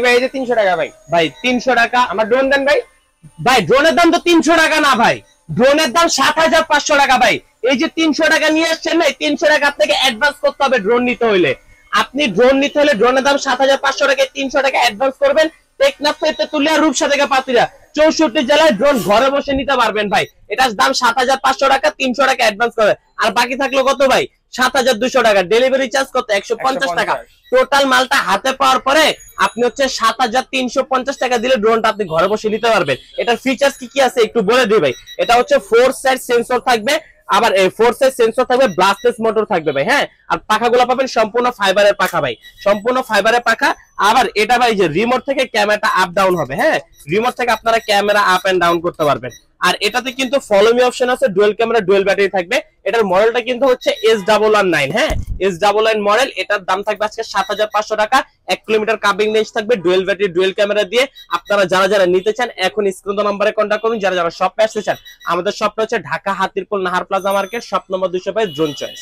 ভাই এই যে 300 টাকা ভাই। ভাই 300 টাকা। আমার ড্রোন দেন ভাই। ভাই ড্রোনের দাম তো 300 টাকা না ভাই, ড্রোনের দাম 7500 টাকা ভাই। এই যে 300 টাকা নিয়ে আসছেন না, 300 টাকা আপনাকে অ্যাডভান্স করতে হবে ড্রোন নিতে হইলে। আপনি ড্রোন নিতে হলে ড্রোনের দাম 7500 টাকা, 300 টাকা অ্যাডভান্স করবেন। টেকনাফ থেকে তুলিয়া রূপসা থেকে পাতুরিয়া 64 জেলায় ড্রোন ঘরে বসে নিতে পারবেন ভাই। এটার দাম 7500 টাকা, 300 টাকা অ্যাডভান্স করবেন। আর বাকি থাকলো কত ভাই? 7200 টাকা। ডেলিভারি চার্জ কত? 150 টাকা। টোটাল মালটা হাতে পাওয়ার পরে আপনি হচ্ছে 7350 টাকা দিলে ড্রোনটা আপনি ঘরে বসে নিতে পারবেন। এটার ফিচার্স কি কি আছে একটু বলে দিই ভাই। এটা হচ্ছে 4 সাইড সেন্সর থাকবে, আবার 4 সাইড সেন্সর থাকবে, ব্লাস্টলেস মোটর থাকবে ভাই। হ্যাঁ, আর পাখাগুলো পাবেন সম্পূর্ণ ফাইবারের পাখা ভাই, সম্পূর্ণ ফাইবারের পাখা। আবার এটা ভাই যে রিমোট থেকে ক্যামেরাটা আপ ডাউন হবে। হ্যাঁ, রিমোট থেকে আপনারা ক্যামেরা আপ এন্ড ডাউন করতে পারবেন। আর এটাতে কিন্তু ফলো মি অপশন আছে, ডুয়াল ক্যামেরা ডুয়াল ব্যাটারি থাকবে। এটার মডেলটা কিন্তু হচ্ছে S119। হ্যাঁ, S119 মডেল। এটার দাম থাকবে আজকে 7500 টাকা। 1 কিলোমিটার কাবিং রেঞ্জ থাকবে, ডুয়াল ব্যাটারি ডুয়াল ক্যামেরা দিয়ে। আপনারা যারা যারা নিতে চান এখন স্ক্রিন নম্বরে কন্টাক্ট করুন। যারা যারা শপে আসতে চান, আমাদের শপটা হচ্ছে Dhaka Hatirpul Nahar plaza market, shop number 205, drone choice.